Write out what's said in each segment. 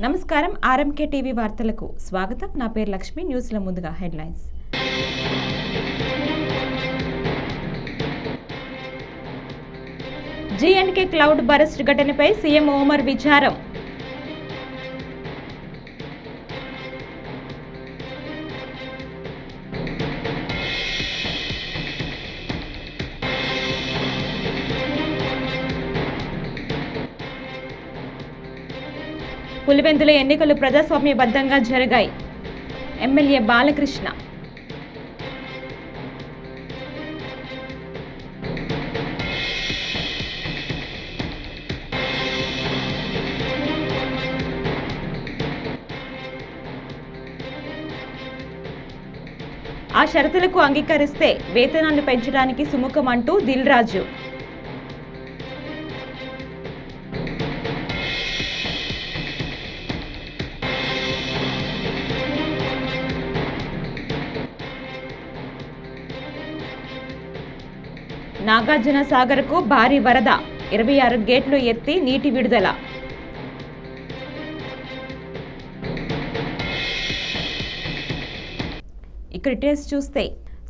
నమస్కారం RMK TV వార్తలకు స్వాగతం. నా పేరు లక్ష్మి. న్యూస్ల ముందుగా హెడ్లైన్స్. జీఎండ్కే క్లౌడ్ బరస్ట్ ఘటనపై సీఎం ఓమర్ విచారం. పులివెందుల ఎన్నికలు ప్రజాస్వామ్యబద్ధంగా జరిగాయి. ఎమ్మెల్యే బాలకృష్ణ. ఆ షరతులకు అంగీకరిస్తే వేతనాన్ని పెంచడానికి సుముఖం అంటూ దిల్ రాజు. నాగార్జున సాగర్కు భారీ వరద, 26 గేట్లు ఎత్తి నీటి విడుదల. ఇక్కడ డీటెయిల్స్ చూస్తే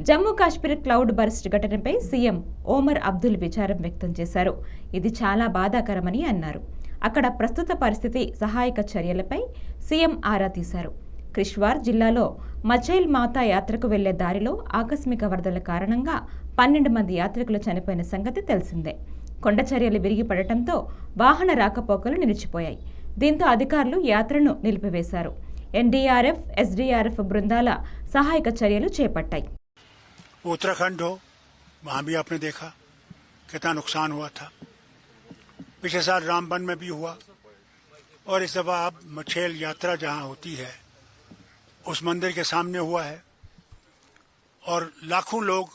జమ్మూ కాశ్మీర్ క్లౌడ్ బర్స్ట్ ఘటనపై సీఎం ఓమర్ అబ్దుల్ విచారం వ్యక్తం చేశారు. ఇది చాలా బాధాకరమని అన్నారు. అక్కడ ప్రస్తుత పరిస్థితి, సహాయక చర్యలపై సీఎం ఆరా తీశారు. కిష్త్వార్ జిల్లాలో మచైల్ మాతా యాత్రకు వెళ్లే దారిలో ఆకస్మిక వరదల కారణంగా 12 మంది యాత్రికులు చనిపోయిన సంగతి తెలిసిందే. కొండచర్యలు విరిగిపడటంతో వాహన రాకపోకలు నిలిచిపోయాయి. దీంతో అధికారులు యాత్రను నిలిపివేశారు. ఎన్డీఆర్ఎఫ్, ఎస్డీఆర్ఎఫ్ బృందాల సహాయక చర్యలు చేపట్టాయి. उत्तराखंड हो, वहाँ भी आपने देखा कितना नुकसान हुआ था. पिछले साल रामबन में भी हुआ और इस दफा अब मछेल यात्रा जहाँ होती है उस मंदिर के सामने हुआ है और लाखों लोग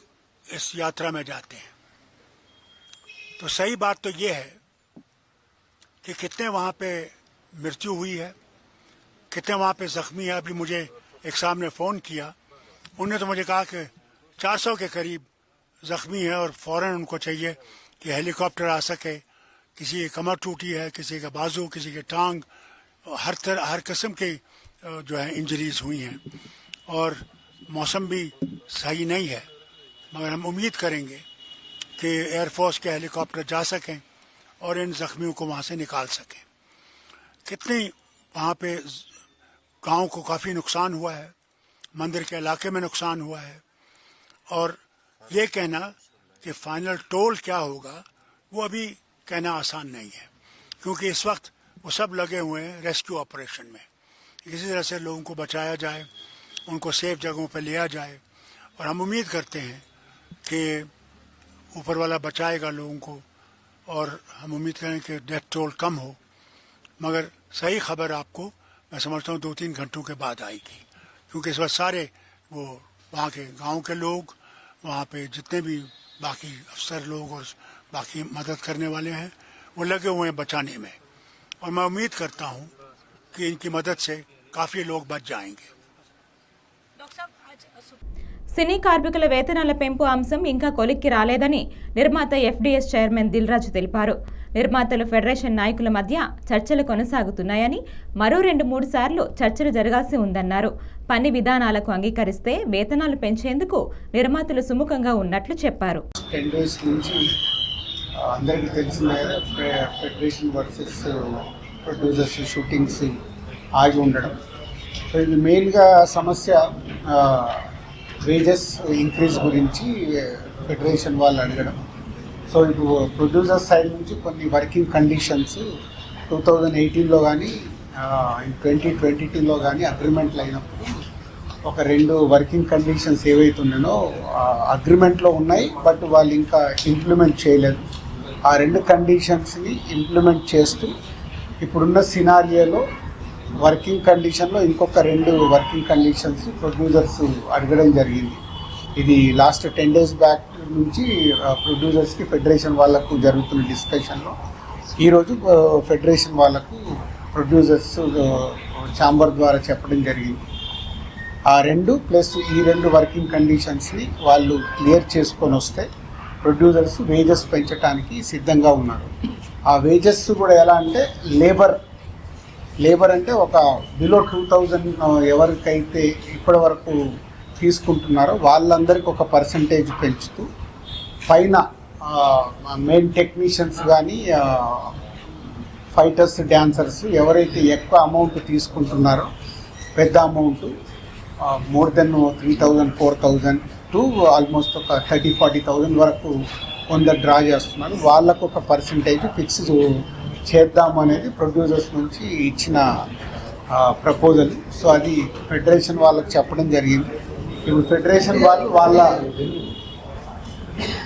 इस यात्रा में जाते हैं. तो सही बात तो ये है कि कितने वहाँ पे मृत्यु हुई है, कितने वहाँ पे जख्मी है. अभी मुझे एक साहब ने फ़ोन किया, उन्होंने तो मुझे कहा कि 400 के करीब जख्मी है और फौरन उनको चाहिए कि हेलीकॉप्टर आ सके. किसी की कमर टूटी है, किसी का बाजू, किसी के टांग, हर किस्म की जो है इंजरीज हुई हैं. और मौसम भी सही नहीं है, मगर हम उम्मीद करेंगे कि एयरफोर्स के हेलीकॉप्टर जा सकें और इन जख्मियों को वहाँ से निकाल सकें. कितनी वहाँ पे गांव को काफ़ी नुकसान हुआ है, मंदिर के इलाके में नुकसान हुआ है. और ये कहना कि फाइनल टोल क्या होगा वो अभी कहना आसान नहीं है, क्योंकि इस वक्त वो सब लगे हुए हैं रेस्क्यू ऑपरेशन में. किसी तरह से लोगों को बचाया जाए, उनको सेफ जगहों पर लिया जाए. और हम उम्मीद करते हैं कि ऊपर वाला बचाएगा लोगों को और हम उम्मीद करें कि डेथ टोल कम हो. मगर सही खबर आपको मैं समझता हूँ 2-3 घंटों के बाद आएगी, क्योंकि इस वक्त सारे वो वहाँ के गांव के लोग, वहाँ पे जितने भी बाकी अफसर लोग और बाकी मदद करने वाले हैं वो लगे हुए हैं बचाने में. और मैं उम्मीद करता हूँ कि इनकी मदद से काफ़ी लोग बच जाएंगे. సినీ కార్మికుల వేతనాల పెంపు అంశం ఇంకా కొలిక్కి రాలేదని నిర్మాత ఎఫ్డీఎస్ చైర్మన్ దిల్ రాజు తెలిపారు. నిర్మాతలు ఫెడరేషన్ నాయకుల మధ్య చర్చలు కొనసాగుతున్నాయని, మరో 2-3 సార్లు చర్చలు జరగాల్సి ఉందన్నారు. పని విధానాలకు అంగీకరిస్తే వేతనాలు పెంచేందుకు నిర్మాతలు సుముఖంగా ఉన్నట్లు చెప్పారు. 10 డేస్ నుంచి అందరికీ తెలిసిందే ఫెడరేషన్ వర్సెస్ ప్రొడ్యూసర్స్ షూటింగ్స్ ఆగి ఉండడం. సో ఇది మెయిన్గా సమస్య వేజెస్ ఇంక్రీజ్ గురించి ఫెడరేషన్ వాళ్ళు అడగడం. సో ఇప్పుడు ప్రొడ్యూసర్ సైడ్ నుంచి కొన్ని వర్కింగ్ కండిషన్స్ 2018లో కానీ 2022లో కానీ అగ్రిమెంట్లు అయినప్పుడు ఒక 2 వర్కింగ్ కండిషన్స్ ఏవైతే ఉన్నాయో అగ్రిమెంట్లో ఉన్నాయి, బట్ వాళ్ళు ఇంకా ఇంప్లిమెంట్ చేయలేదు. ఆ 2 కండిషన్స్ని ఇంప్లిమెంట్ చేస్తూ ఇప్పుడున్న సినారియోలో వర్కింగ్ కండిషన్లో ఇంకొక 2 వర్కింగ్ కండిషన్స్ ప్రొడ్యూసర్స్ అడగడం జరిగింది. ఇది లాస్ట్ 10 డేస్ బ్యాక్ నుంచి ప్రొడ్యూసర్స్కి ఫెడరేషన్ వాళ్ళకు జరుగుతున్న డిస్కషన్లో ఈరోజు ఫెడరేషన్ వాళ్ళకు ప్రొడ్యూసర్స్ ఛాంబర్ ద్వారా చెప్పడం జరిగింది. ఆ 2 ప్లస్ ఈ 2 వర్కింగ్ కండిషన్స్ని వాళ్ళు క్లియర్ చేసుకొని వస్తే ప్రొడ్యూసర్స్ వేజెస్ పెంచడానికి సిద్ధంగా ఉన్నారు. ఆ వేజెస్ కూడా ఎలా అంటే లేబర్ లేబర్ అంటే ఒక బిలో 2000 ఎవరికైతే ఇప్పటి వరకు తీసుకుంటున్నారో వాళ్ళందరికీ ఒక పర్సంటేజ్ పెంచుతూ పైన మెయిన్ టెక్నీషియన్స్ కానీ ఫైటర్స్ డ్యాన్సర్స్ ఎవరైతే ఎక్కువ అమౌంట్ తీసుకుంటున్నారో పెద్ద amount more than 3000 4000 to almost ఒక 30,000-40,000 వరకు కొందరు డ్రా చేస్తున్నారు. వాళ్ళకు ఒక పర్సంటేజ్ ఫిక్స్ చేద్దాం అనేది ప్రొడ్యూసర్స్ నుంచి ఇచ్చిన ప్రపోజల్. సో అది ఫెడరేషన్ వాళ్ళకి చెప్పడం జరిగింది. ఇప్పుడు ఫెడరేషన్ వాళ్ళు వాళ్ళ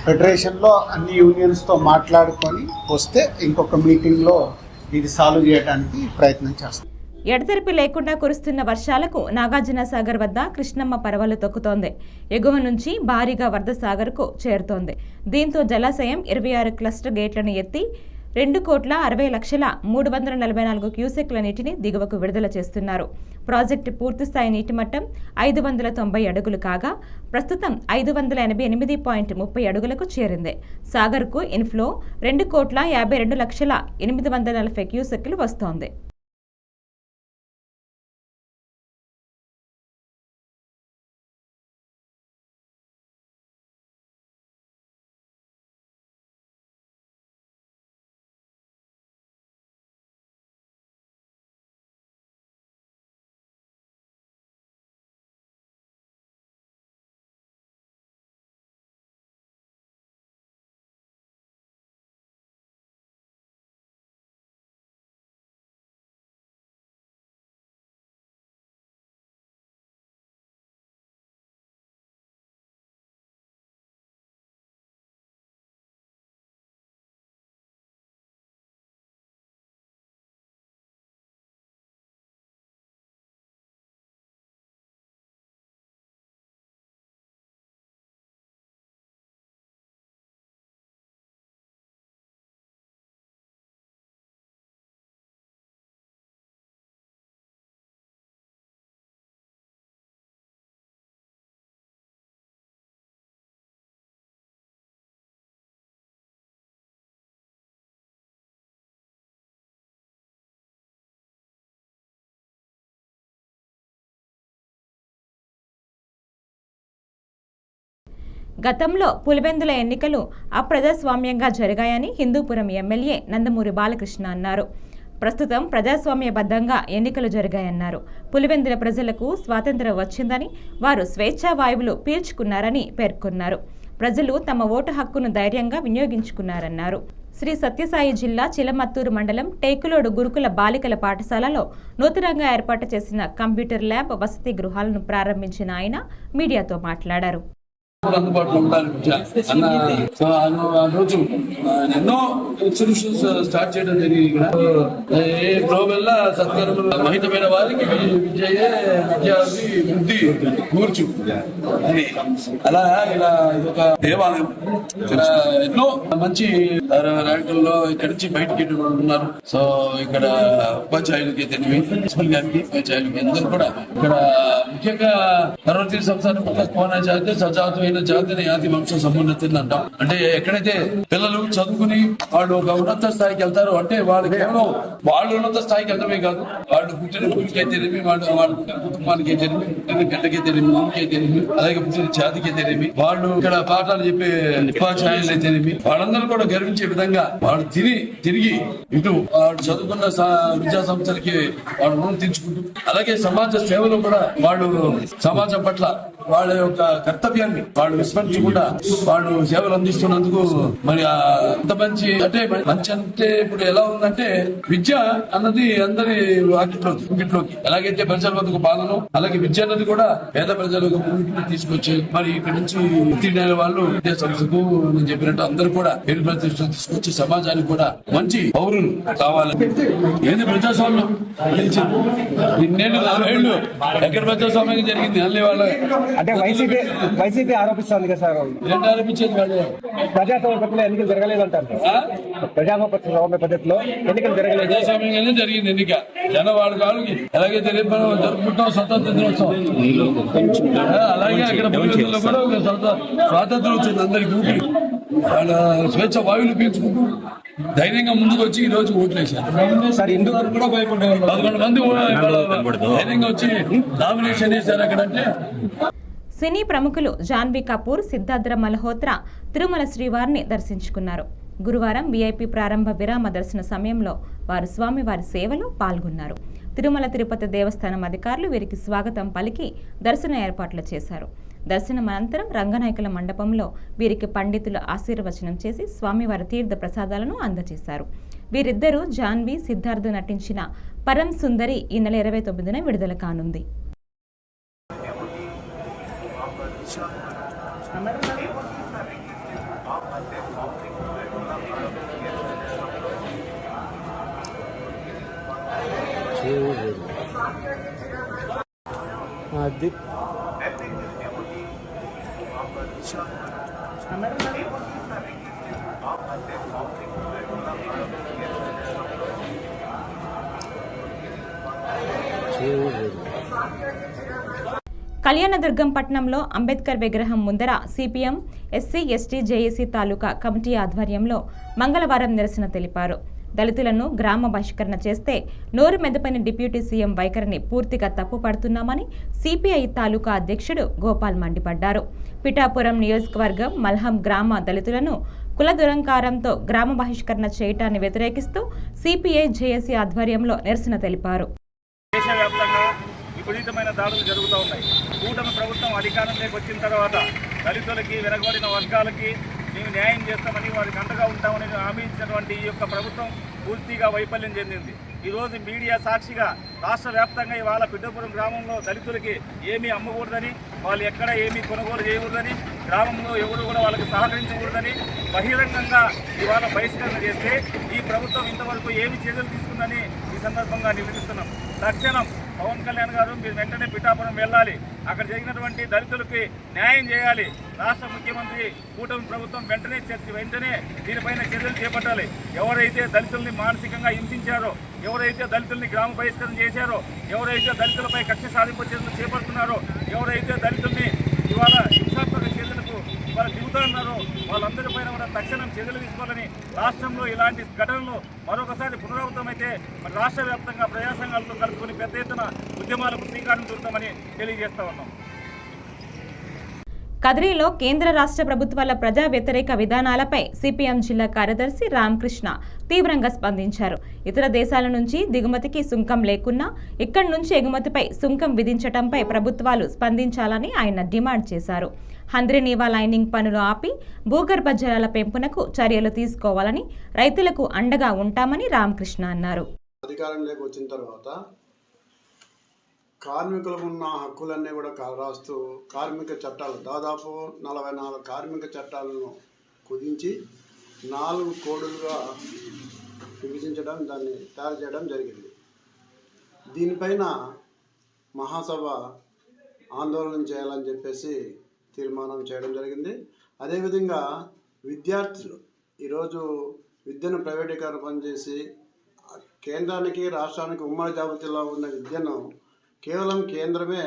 ఫెడరేషన్లో అన్ని యూనియన్స్తో మాట్లాడుకొని వస్తే ఇంకొక మీటింగ్లో ఇది సాల్వ్ చేయడానికి ప్రయత్నం చేస్తాం. ఎడతెరిపి లేకుండా కురుస్తున్న వర్షాలకు నాగార్జున సాగర్ వద్ద కృష్ణమ్మ పరవలు తొక్కుతోంది. ఎగువ నుంచి భారీగా వరద సాగర్కు చేరుతోంది. దీంతో జలాశయం 26 క్లస్టర్ గేట్లను ఎత్తి 2,60,344 క్యూసెక్ల నీటిని దిగువకు విడుదల చేస్తున్నారు. ప్రాజెక్టు పూర్తిస్థాయి నీటి మట్టం 590 అడుగులు కాగా ప్రస్తుతం 588.30 అడుగులకు చేరింది. సాగర్కు ఇన్ఫ్లో 2,52,840 క్యూసెక్లు వస్తోంది. గతంలో పులివెందుల ఎన్నికలు అప్రజాస్వామ్యంగా జరిగాయని హిందూపురం ఎమ్మెల్యే నందమూరి బాలకృష్ణ అన్నారు. ప్రస్తుతం ప్రజాస్వామ్యబద్ధంగా ఎన్నికలు జరిగాయన్నారు. పులివెందుల ప్రజలకు స్వాతంత్ర్యం వచ్చిందని, వారు స్వేచ్ఛా వాయువులు పీల్చుకున్నారని పేర్కొన్నారు. ప్రజలు తమ ఓటు హక్కును ధైర్యంగా వినియోగించుకున్నారన్నారు. శ్రీ సత్యసాయి జిల్లా చిలమత్తూరు మండలం టేకులోడు గురుకుల బాలికల పాఠశాలలో నూతనంగా ఏర్పాటు చేసిన కంప్యూటర్ ల్యాబ్, వసతి గృహాలను ప్రారంభించిన ఆయన మీడియాతో మాట్లాడారు. అందుబాటులో ఉండడానికి ఆ రోజు ఎన్నో ఇన్స్టిట్యూషన్స్ స్టార్ట్ చేయడం జరిగింది. ఇక్కడ ఏ గ్లోబల్ సత్కరములు మహితమైన వారికి విద్యయే విద్యార్థి బుద్ధి కూర్చు అని అలా ఇలా ఇదొక దేవాలయం. ఇక్కడ ఎన్నో మంచి ర్యాంకుల్లో ఇక్కడి నుంచి బయటకి ఉన్నారు. సో ఇక్కడ ఉపాధ్యాయులకి తెలివి ప్రిన్సిపల్ గారికి ఉపాధ్యాయులకి అందరూ కూడా ఇక్కడ ముఖ్యంగా పర్వతీయ సంస్థానం కోన జాతి సజాతమైన జాతిని ఆది వంశ సమున్నతిని అంటాం. అంటే ఎక్కడైతే పిల్లలు చదువుకుని వాళ్ళు ఒక ఉన్నత స్థాయికి వెళ్తారో అంటే వాళ్ళు కేవలం వాళ్ళు ఉన్నత స్థాయికి వెళ్ళడమే కాదు, వాళ్ళు పుట్టిన ఊరికే తెలివి, వాళ్ళు పుట్టిన కుటుంబానికి తెలివి, పుట్టిన గడ్డకే తెలివి, ఊరికే తెలివి, అలాగే పుట్టిన జాతికే తెలివి, వాళ్ళు ఇక్కడ పాఠాలు చెప్పే ఉపాధ్యాయులే తెలివి, వాళ్ళందరూ కూడా గర్వించే విధంగా వాళ్ళు తిరిగి ఇటు వాళ్ళు చదువుకున్న విద్యా సంస్థలకి వాళ్ళు రుణం తీర్చుకుంటూ, అలాగే సమాజ సేవలో కూడా వాళ్ళు సమాజం పట్ల వాళ్ళ యొక్క కర్తవ్యాన్ని వాళ్ళు విస్మరించకుండా వాళ్ళు సేవలు అందిస్తున్నందుకు మరి అంత మంచి అంటే ఇప్పుడు ఎలా ఉందంటే విద్య అన్నది అందరి వాకిట్లోకి ఎలాగైతే ప్రజల వద్దకు పాలన, అలాగే విద్య అన్నది కూడా పేద ప్రజలకు తీసుకొచ్చి మరి ఇక్కడ నుంచి ఉత్తీర్ణైన వాళ్ళు విద్యా సంస్థకు నేను చెప్పినట్టు అందరూ కూడా పేరు ప్రతిష్టలు తీసుకొచ్చి సమాజానికి కూడా మంచి పౌరులు కావాలి. ఏది ప్రజాస్వామ్యం గెలిచింది 40 ఏళ్ళు ఎక్కడ ప్రజాస్వామ్యం జరిగింది అన్ని వాళ్ళ అంటే వైసీపీ ఆరోపిస్తుంది కదా సార్. ఏంటి ఆరోపించేది వాళ్ళు? ప్రజాస్వామ్య పద్ధతిలో ఎన్నికలు జరగలేదు అంటారు. ప్రజాస్వామ్య పద్ధతిలో ఎన్నికలు జరగలేదు. ప్రజాస్వామ్యంగానే జరిగింది ఎన్నిక. జనం వాళ్ళ కాళ్ళకి ఎలాగైతే జరుపుకుంటాం స్వతంత్ర దినోత్సవం, అలాగే అక్కడ పులివెందులో కూడా ఒక స్వాతంత్రం వచ్చింది అందరికి. ఊపి వాళ్ళ స్వేచ్ఛ వాయువులు పీల్చుకుంటూ ధైర్యంగా ముందుకు వచ్చి ఈ రోజు ఓట్లేశారు. సార్ హిందూవులు కూడా భయపడే 11 మంది ధైర్యంగా వచ్చి నామినేషన్ చేశారు. అక్కడంటే సినీ ప్రముఖులు జాన్వీ కపూర్, సిద్ధార్థ మల్హోత్రా తిరుమల శ్రీవారిని దర్శించుకున్నారు. గురువారం వీఐపీ ప్రారంభ విరామ దర్శన సమయంలో వారు స్వామివారి సేవలో పాల్గొన్నారు. తిరుమల తిరుపతి దేవస్థానం అధికారులు వీరికి స్వాగతం పలికి దర్శన ఏర్పాట్లు చేశారు. దర్శనం అనంతరం రంగనాయకుల మండపంలో వీరికి పండితులు ఆశీర్వచనం చేసి స్వామివారి తీర్థ ప్రసాదాలను అందజేశారు. వీరిద్దరూ జాన్వీ, సిద్ధార్థ్ నటించిన పరం సుందరి ఈ నెల 29న విడుదల కానుంది. కళ్యాణదుర్గం పట్టణంలో అంబేద్కర్ విగ్రహం ముందర సిపిఎం, ఎస్సీ, ఎస్టీ, జేఏసీ తాలూకా కమిటీ ఆధ్వర్యంలో మంగళవారం నిరసన తెలిపారు. దళితులను గ్రామ బహిష్కరణ చేస్తే నోరు మెదపైన డిప్యూటీ సీఎం వైఖరిని పూర్తిగా తప్పుపడుతున్నామని సిపిఐ తాలూకా అధ్యక్షుడు గోపాల్ మండిపడ్డారు. పిఠాపురం నియోజకవర్గం మల్హం గ్రామ దళితులను కుల దురంకారంతో గ్రామ బహిష్కరణ చేయటాన్ని వ్యతిరేకిస్తూ సిపిఐ, జేఏసీ ఆధ్వర్యంలో నిరసన తెలిపారు. దేశవ్యాప్తంగా విపరీతమైన దాడులు జరుగుతూ ఉన్నాయి. కూటమి ప్రభుత్వం అధికారంలోకి వచ్చిన తర్వాత దళితులకి, వెనకబడిన వర్గాలకి మేము న్యాయం చేస్తామని, వారికి అండగా ఉంటామని హామీ ఇచ్చినటువంటి ఈ యొక్క ప్రభుత్వం పూర్తిగా వైఫల్యం చెందింది. ఈరోజు మీడియా సాక్షిగా రాష్ట్ర వ్యాప్తంగా ఇవాళ పిఠాపురం గ్రామంలో దళితులకి ఏమీ అమ్మకూడదని, వాళ్ళు ఎక్కడ ఏమీ కొనుగోలు చేయకూడదని, గ్రామంలో ఎవరు కూడా వాళ్ళకి సహకరించకూడదని బహిరంగంగా ఇవాళ బహిష్కరణ చేస్తే ఈ ప్రభుత్వం ఇంతవరకు ఏమి చర్యలు తీసుకుందని ఈ సందర్భంగా నిలదీస్తున్నాం. తక్షణం పవన్ కళ్యాణ్ గారు మీరు వెంటనే పిఠాపురం వెళ్ళాలి, అక్కడ జరిగినటువంటి దళితులకి న్యాయం చేయాలి. రాష్ట్ర ముఖ్యమంత్రి, కూటమి ప్రభుత్వం వెంటనే దీనిపైన చర్యలు చేపట్టాలి. ఎవరైతే దళితుల్ని మానసికంగా హింసించారో, ఎవరైతే దళితుల్ని గ్రామ బహిష్కరణ చేశారో, ఎవరైతే దళితులపై కక్ష సాధింపు చర్యలు చేపడుతున్నారో, ఎవరైతే దళితుల్ని ఇవాళ హింసాత్మక చర్యలకు ఇవాళ దిగుతున్నారో వాళ్ళందరిపైన కూడా తక్షణం చర్యలు తీసుకోవాలని, రాష్ట్రంలో ఇలాంటి ఘటనలు మరొకసారి పునరావృతమైతే మరి రాష్ట్ర వ్యాప్తంగా ప్రజా సంఘాలతో కలుపుకొని పెద్ద ఎత్తున ఉద్యమాలకు శ్రీకారం చుడతామని తెలియజేస్తా ఉన్నాం. కదిరిలో కేంద్ర రాష్ట్ర ప్రభుత్వాల ప్రజా వ్యతిరేక విధానాలపై సిపిఎం జిల్లా కార్యదర్శి రామకృష్ణ తీవ్రంగా స్పందించారు. ఇతర దేశాల నుంచి దిగుమతికి సుంకం లేకున్నా ఇక్కడి నుంచి ఎగుమతిపై సుంకం విధించడంపై ప్రభుత్వాలు స్పందించాలని ఆయన డిమాండ్ చేశారు. హంద్రీనీవా లైనింగ్ పనులు ఆపి భూగర్భ జలాల పెంపునకు చర్యలు తీసుకోవాలని, రైతులకు అండగా ఉంటామని రామకృష్ణ అన్నారు. అధికారంలోకి వచ్చిన తర్వాత కార్మికులకు ఉన్న హక్కులన్నీ కూడా రాస్తూ కార్మిక చట్టాలు దాదాపు 44 కార్మిక చట్టాలను కుదించి 4 కోడులుగా విభజించడం, దాన్ని తయారు చేయడం జరిగింది. దీనిపైన మహాసభ ఆందోళన చేయాలని చెప్పేసి తీర్మానం చేయడం జరిగింది. అదేవిధంగా విద్యార్థులు ఈరోజు విద్యను ప్రైవేటీకరణ పనిచేసి కేంద్రానికి, రాష్ట్రానికి ఉమ్మడి జాబితాలో ఉన్న విద్యను కేవలం కేంద్రమే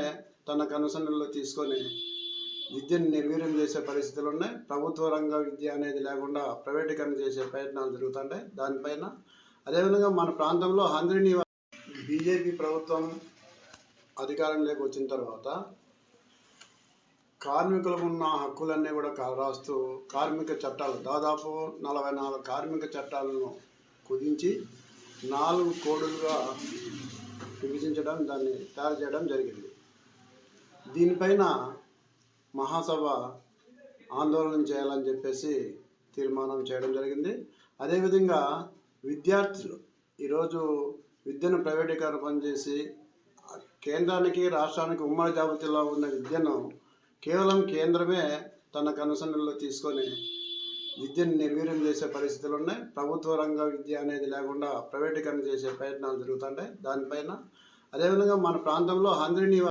తన కనుసన్నల్లో తీసుకొని విద్యను నిర్వీర్యం చేసే పరిస్థితులు ఉన్నాయి. ప్రభుత్వ రంగ విద్య అనేది లేకుండా ప్రైవేటీకరణ చేసే ప్రయత్నాలు జరుగుతుంటాయి. దానిపైన అదేవిధంగా మన ప్రాంతంలో హంద్రీనీవా బీజేపీ ప్రభుత్వం అధికారంలోకి వచ్చిన తర్వాత కార్మికులకు ఉన్న హక్కులన్నీ కూడా రాస్తూ కార్మిక చట్టాలు దాదాపు 44 కార్మిక చట్టాలను కుదించి 4 కోడులుగా విభజించడం, దాన్ని తయారు చేయడం జరిగింది. దీనిపైన మహాసభ ఆందోళన చేయాలని చెప్పేసి తీర్మానం చేయడం జరిగింది. అదేవిధంగా విద్యార్థులు ఈరోజు విద్యను ప్రైవేటీకరణ పనిచేసి కేంద్రానికి, రాష్ట్రానికి ఉమ్మడి జాబితాలో ఉన్న విద్యను కేవలం కేంద్రమే తన కనుసన్నల్లో తీసుకొని విద్యను నిర్వీర్యం చేసే పరిస్థితులు ఉన్నాయి. ప్రభుత్వ రంగ విద్య అనేది లేకుండా ప్రైవేటీకరణ చేసే ప్రయత్నాలు జరుగుతుంటాయి. దానిపైన అదేవిధంగా మన ప్రాంతంలో హంద్రీనీవా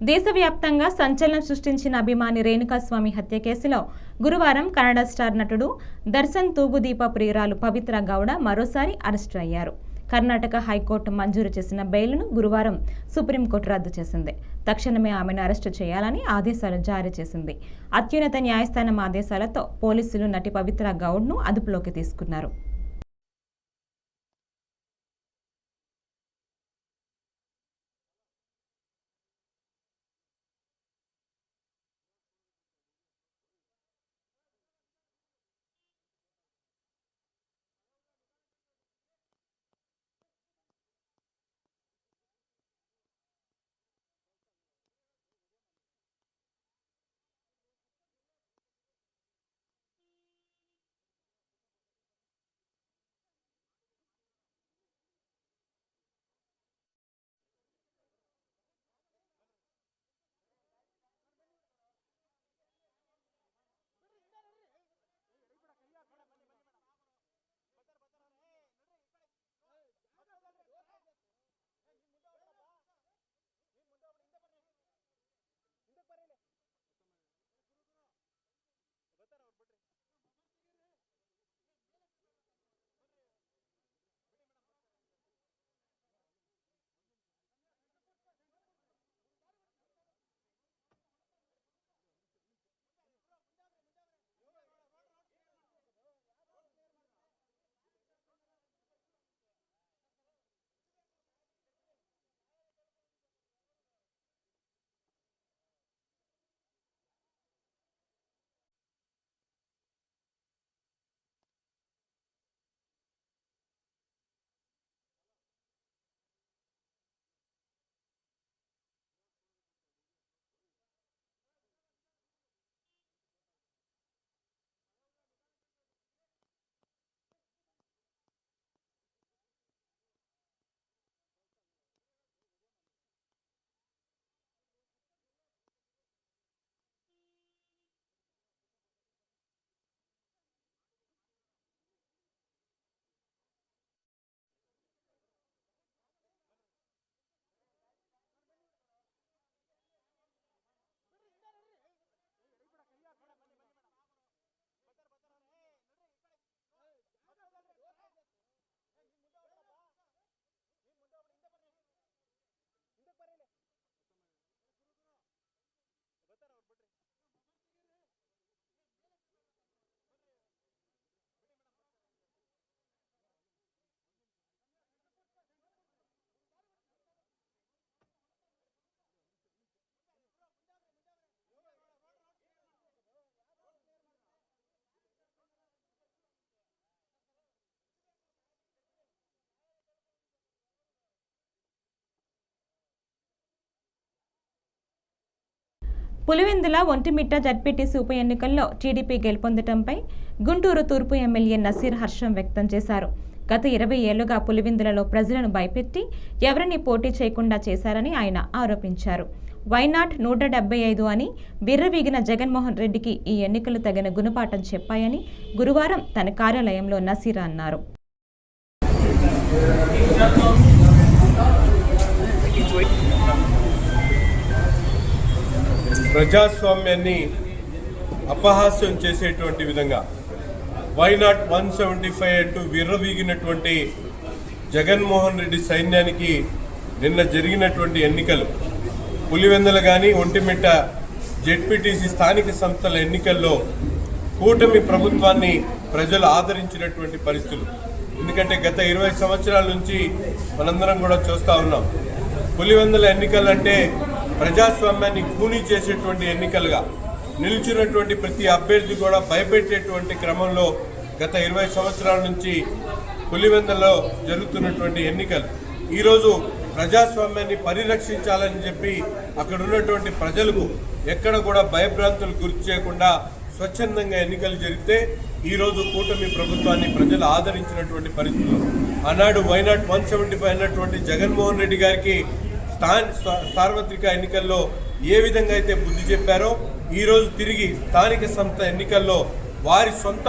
దేశవ్యాప్తంగా సంచలనం సృష్టించిన అభిమాని రేణుకాస్వామి హత్య కేసులో గురువారం కన్నడ స్టార్ నటుడు దర్శన్ తూగుదీప ప్రియురాలు పవిత్ర గౌడ మరోసారి అరెస్టు అయ్యారు. కర్ణాటక హైకోర్టు మంజూరు చేసిన బెయిల్ను గురువారం సుప్రీంకోర్టు రద్దు చేసింది. తక్షణమే ఆమెను అరెస్టు చేయాలని ఆదేశాలు జారీ చేసింది. అత్యున్నత న్యాయస్థానం ఆదేశాలతో పోలీసులు నటి పవిత్ర గౌడ్ను అదుపులోకి తీసుకున్నారు. పులివెందుల ఒంటిమిట్ట జడ్పీటీసీ ఉప ఎన్నికల్లో టీడీపీ గెలుపొందటంపై గుంటూరు తూర్పు ఎమ్మెల్యే నసీర్ హర్షం వ్యక్తం చేశారు. గత 20 ఏళ్లుగా పులివెందులలో ప్రజలను భయపెట్టి ఎవరిని పోటీ చేయకుండా చేశారని ఆయన ఆరోపించారు. వైనాట్ 175 అని విర్రవీగిన జగన్మోహన్ రెడ్డికి ఈ ఎన్నికలు తగిన గుణపాఠం చెప్పాయని గురువారం తన కార్యాలయంలో నసీర్ అన్నారు. ప్రజాస్వామ్యాన్ని అపహాస్యం చేసేటువంటి విధంగా వైనాట్ 175 అంటూ విర్రవీగినటువంటి జగన్మోహన్ రెడ్డి సైన్యానికి నిన్న జరిగినటువంటి ఎన్నికలు పులివెందుల కానీ ఒంటిమిట్ట జెడ్పీటీసీ స్థానిక సంస్థల ఎన్నికల్లో కూటమి ప్రభుత్వాన్ని ప్రజలు ఆదరించినటువంటి పరిస్థితులు. ఎందుకంటే గత 20 సంవత్సరాల నుంచి మనందరం కూడా చూస్తూ ఉన్నాం. పులివెందుల ఎన్నికలంటే ప్రజాస్వామ్యాన్ని ఖూనీ చేసేటువంటి ఎన్నికలుగా నిలిచినటువంటి ప్రతి అభ్యర్థి కూడా భయపెట్టేటువంటి క్రమంలో గత 20 సంవత్సరాల నుంచి పులివెందులలో జరుగుతున్నటువంటి ఎన్నికలు ఈరోజు ప్రజాస్వామ్యాన్ని పరిరక్షించాలని చెప్పి అక్కడ ఉన్నటువంటి ప్రజలకు ఎక్కడ కూడా భయభ్రాంతులు గురి చేయకుండా స్వచ్ఛందంగా ఎన్నికలు జరిగితే ఈరోజు కూటమి ప్రభుత్వాన్ని ప్రజలు ఆదరించినటువంటి పరిస్థితులు. ఆనాడు వైనాట్ 175 అన్నటువంటి జగన్మోహన్ రెడ్డి గారికి సార్వత్రిక ఎన్నికల్లో ఏ విధంగా అయితే బుద్ధి చెప్పారో ఈరోజు తిరిగి స్థానిక సంస్థ ఎన్నికల్లో వారి సొంత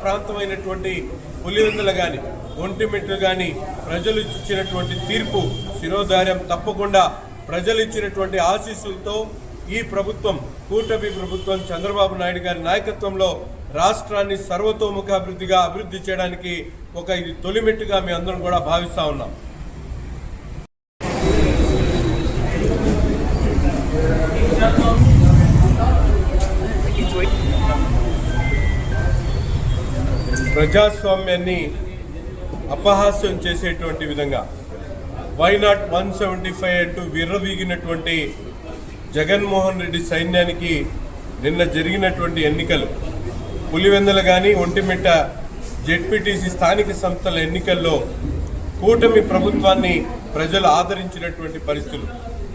ప్రాంతమైనటువంటి పులివెందులు కానీ ఒంటిమిట్టు కానీ ప్రజలు ఇచ్చినటువంటి తీర్పు శిరోధార్యం తప్పకుండా ప్రజలు ఇచ్చినటువంటి ఆశీస్సులతో ఈ ప్రభుత్వం కూటమి ప్రభుత్వం చంద్రబాబు నాయుడు గారి నాయకత్వంలో రాష్ట్రాన్ని సర్వతోముఖాభివృద్ధిగా అభివృద్ధి చేయడానికి ఇది తొలిమెట్టుగా మీ అందరం కూడా భావిస్తూ ఉన్నాం. ప్రజాస్వామ్యాన్ని అపహాస్యం చేసేటువంటి విధంగా వైనాట్ 175 అంటూ విర్రవీగినటువంటి జగన్మోహన్ రెడ్డి సైన్యానికి నిన్న జరిగినటువంటి ఎన్నికలు పులివెందుల కానీ ఒంటిమిట్ట జెడ్పీటీసీ స్థానిక సంస్థల ఎన్నికల్లో కూటమి ప్రభుత్వాన్ని ప్రజలు ఆదరించినటువంటి పరిస్థితులు.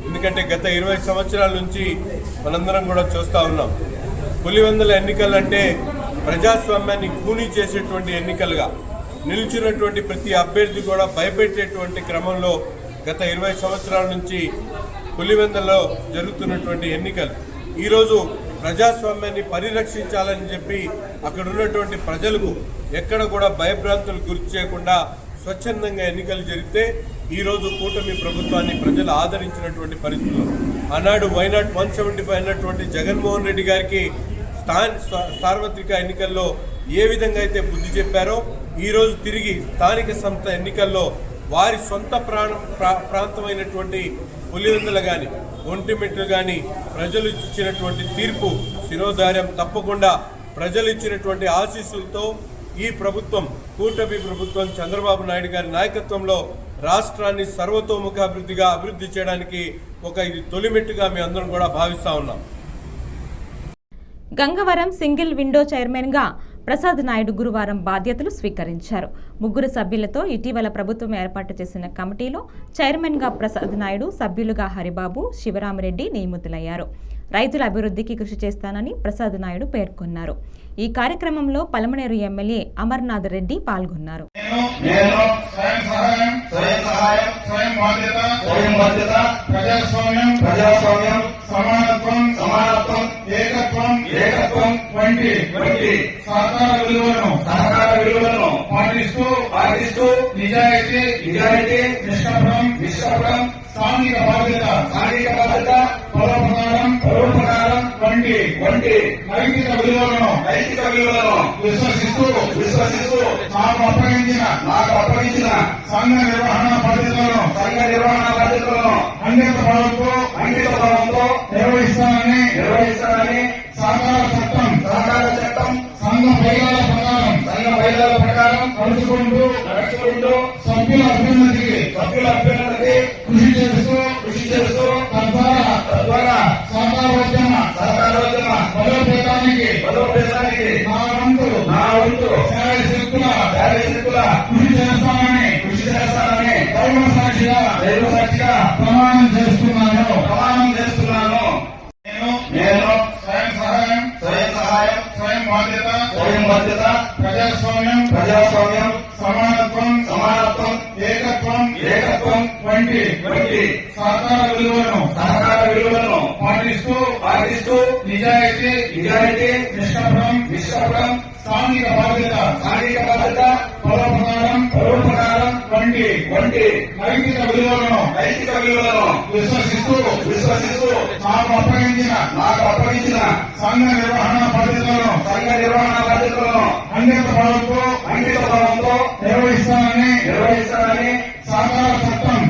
ఎందుకంటే గత 20 సంవత్సరాల నుంచి మనందరం కూడా చూస్తూ ఉన్నాం. పులివెందుల ఎన్నికలంటే ప్రజాస్వామ్యాన్ని ఖూనీ చేసేటువంటి ఎన్నికలుగా నిలిచినటువంటి ప్రతి అభ్యర్థి కూడా భయపెట్టేటువంటి క్రమంలో గత 20 సంవత్సరాల నుంచి పులివెందులలో జరుగుతున్నటువంటి ఎన్నికలు ఈరోజు ప్రజాస్వామ్యాన్ని పరిరక్షించాలని చెప్పి అక్కడ ఉన్నటువంటి ప్రజలకు ఎక్కడ కూడా భయభ్రాంతులు గురి చేయకుండా స్వచ్ఛందంగా ఎన్నికలు జరిగితే ఈరోజు కూటమి ప్రభుత్వాన్ని ప్రజలు ఆదరించినటువంటి పరిస్థితులు. ఆనాడు వైనాట్ 175 అన్నటువంటి జగన్మోహన్ రెడ్డి గారికి సార్వత్రిక ఎన్నికల్లో ఏ విధంగా అయితే బుద్ధి చెప్పారో ఈరోజు తిరిగి స్థానిక సంస్థ ఎన్నికల్లో వారి సొంత ప్రాంతమైనటువంటి పులివెందులు కానీ ఒంటిమిట్టు కానీ ప్రజలు ఇచ్చినటువంటి తీర్పు శిరోధార్యం తప్పకుండా ప్రజలు ఇచ్చినటువంటి ఆశీస్సులతో ఈ ప్రభుత్వం కూటమి ప్రభుత్వం చంద్రబాబు నాయుడు గారి నాయకత్వంలో రాష్ట్రాన్ని సర్వతోముఖాభివృద్ధిగా అభివృద్ధి చేయడానికి ఇది తొలిమెట్టుగా మీ అందరం కూడా భావిస్తూ ఉన్నాం. గంగవరం సింగిల్ విండో చైర్మన్గా ప్రసాద్ నాయుడు గురువారం బాధ్యతలు స్వీకరించారు. 3 సభ్యులతో ఇటీవల ప్రభుత్వం ఏర్పాటు చేసిన కమిటీలో చైర్మన్గా ప్రసాద్ నాయుడు, సభ్యులుగా హరిబాబు, శివరామరెడ్డి నియమితులయ్యారు. రైతుల అభివృద్ధికి కృషి చేస్తానని ప్రసాద్ నాయుడు పేర్కొన్నారు. ఈ కార్యక్రమంలో పలమనేరు ఎమ్మెల్యే అమర్నాథ్ రెడ్డి పాల్గొన్నారు. సమానత్వం ఏకత్వం వంటి సహకార విలువలను పాటిస్తూ నిజాయితీ నిష్కపటం సాంఘిక బాధ్యత పరోపకారం వంటి నైతిక విలువలను విశ్వసిస్తూ నాకు అప్పగించిన సంఘ నిర్వహణ బాధ్యతలను అంకిత భావంతో నిర్వహిస్తానని సహకార చట్టం సంఘ బైలాల ప్రకారం నడుచుకుంటూ సభ్యుల అభ్యున్నతికి కృషి చేస్తూ తద్వారా సహకారోద్యమ బలోపేతానికి నా వంతు శారీరశక్తుల కృషి చేస్తానని దైవ సాక్షిగా ప్రమాణం చేస్తున్నాను. ఏకత్వం వంటి సహకార విలువలను పాటిస్తూ నిజాయితీ నిష్కపటం సాంఘిక బాధ్యత పరోపకారం వంటి నైతిక విలువలను విశ్వసిస్తూ నాకు అప్పగించిన సంఘ నిర్వహణ బాధ్యతలను అంకిత భావంతో నిర్వహిస్తానని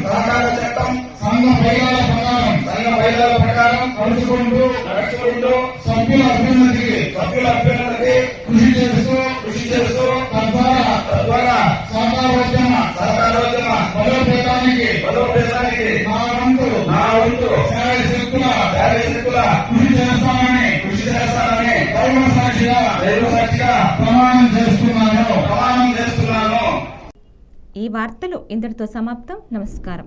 సహకార చట్టం సంఘ బైలాల ప్రకారం నడుచుకుంటూ సభ్యుల అభ్యున్నతికి కృషి చేస్తూ తద్వారా సహకారోద్యమ బలోపేతానికి నా వంతు శాయశక్తుల కృషి చేస్తానని దైవ సాక్షిగా ప్రమాణం చేస్తున్నాను. ఈ వార్తలు ఇంతటితో సమాప్తం. నమస్కారం.